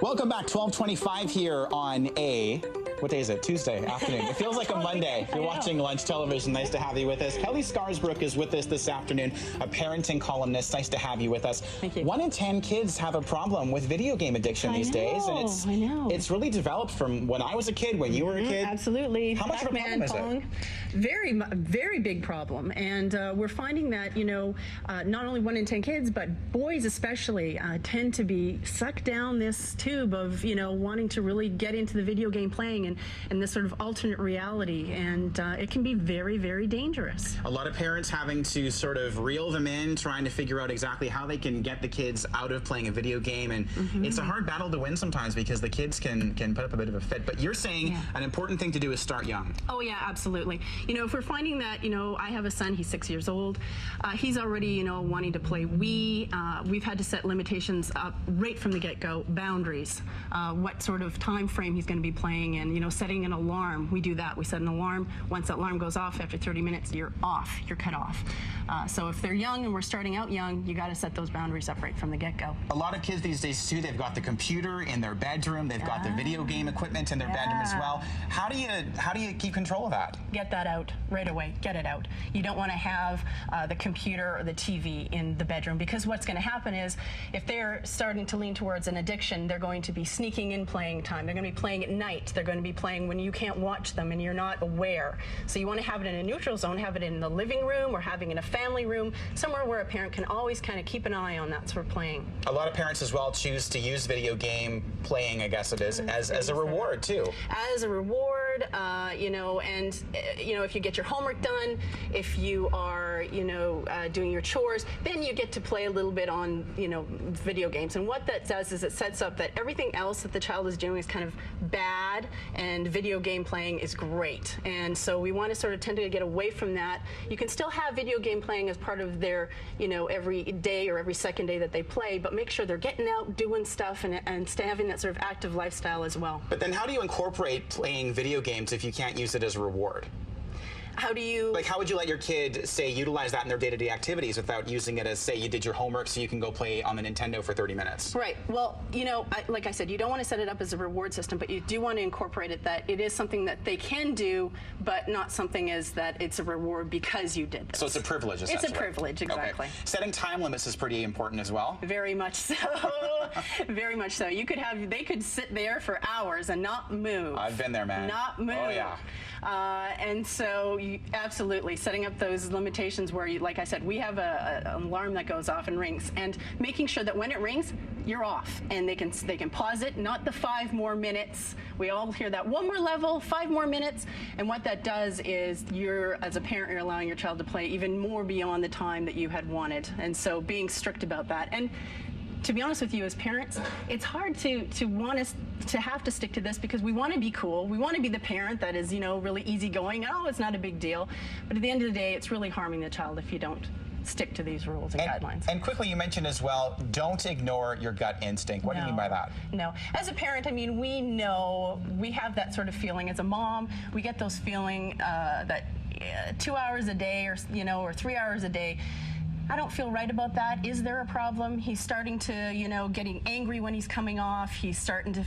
Welcome back, 12:25 here on what day is it? Tuesday afternoon. It feels like a Monday. You're watching Lunch Television. Nice to have you with us. Kelley Scarsbrook is with us this afternoon, a parenting columnist. Nice to have you with us. Thank you. 1 in 10 kids have a problem with video game addiction these days, and it's really developed from when I was a kid, when you were a kid. Absolutely. How much of a problem is it? Very big problem, and we're finding that not only 1 in 10 kids, but boys especially tend to be sucked down this tube of wanting to really get into the video game playing and this sort of alternate reality, and it can be very, very dangerous. A lot of parents having to sort of reel them in, trying to figure out exactly how they can get the kids out of playing a video game, and it's a hard battle to win sometimes because the kids can put up a bit of a fit. But you're saying an important thing to do is start young. Oh yeah, absolutely. If we're finding that, I have a son, he's 6 years old, he's already, wanting to play Wii. We've had to set limitations up right from the get-go, boundaries, what sort of time frame he's going to be playing, and setting an alarm. We do that. We set an alarm. Once that alarm goes off, after 30 minutes, you're off. You're cut off. So if they're young and we're starting out young, you got to set those boundaries up right from the get-go. A lot of kids these days too, they've got the computer in their bedroom, they've got the video game equipment in their bedroom as well. How do you keep control of that? Get that out right away. Get it out. You don't want to have the computer or the TV in the bedroom, because what's going to happen is if they're starting to lean towards an addiction, they're going to be sneaking in playing time. They're going to be playing at night. They're going to be playing when you can't watch them and you're not aware. So you want to have it in a neutral zone, have it in the living room or having it in a family room, somewhere where a parent can always kind of keep an eye on that sort of playing. A lot of parents as well choose to use video game playing, I guess it is, as a reward too. As a reward, if you get your homework done, if you are, doing your chores, then you get to play a little bit on, video games. And what that does is it sets up that everything else that the child is doing is kind of bad, and video game playing is great. And so we want to sort of tend to get away from that. You can still have video game playing as part of their, every day or every second day that they play, but make sure they're getting out, doing stuff, and having that sort of active lifestyle as well. But then how do you incorporate playing video games if you can't use it as a reward? How do you... Like, how would you let your kid, say, utilize that in their day-to-day activities without using it as, say, you did your homework so you can go play on the Nintendo for 30 minutes? Right. Well, like I said, you don't want to set it up as a reward system, but you do want to incorporate it that it is something that they can do, but not something as that it's a reward because you did this. So it's a privilege, essentially. It's a privilege, exactly. Okay. Setting time limits is pretty important as well. Very much so. Very much so. They could sit there for hours and not move. I've been there, man. Not move. Oh, yeah. And so absolutely setting up those limitations where, like I said, we have an alarm that goes off and rings, and making sure that when it rings, you're off, and they can pause it, not the 5 more minutes. We all hear that, 1 more level, 5 more minutes, and what that does is as a parent, you're allowing your child to play even more beyond the time that you had wanted, and so being strict about that. And to be honest with you, as parents, it's hard to want us to have to stick to this, because we want to be cool. We want to be the parent that is, really easygoing. Oh, it's not a big deal. But at the end of the day, it's really harming the child if you don't stick to these rules and guidelines. And quickly, you mentioned as well, don't ignore your gut instinct. What do you mean by that? No. As a parent, we know, we have that sort of feeling. As a mom, we get those feeling that 2 hours a day or 3 hours a day, I don't feel right about that. Is there a problem? He's starting to, getting angry when he's coming off. He's starting to,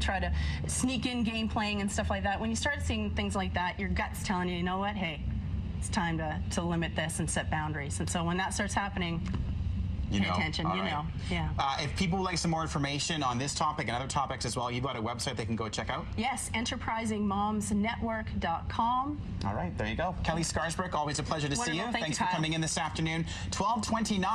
try to sneak in game playing and stuff like that. When you start seeing things like that, your gut's telling you, you know what, hey, it's time to limit this and set boundaries. And so when that starts happening, pay attention, Yeah. If people would like some more information on this topic and other topics as well, you've got a website they can go check out? Yes, enterprisingmomsnetwork.com. All right, there you go. Kelley Scarsbrook, always a pleasure to see you. Thanks for coming in this afternoon. 12:29.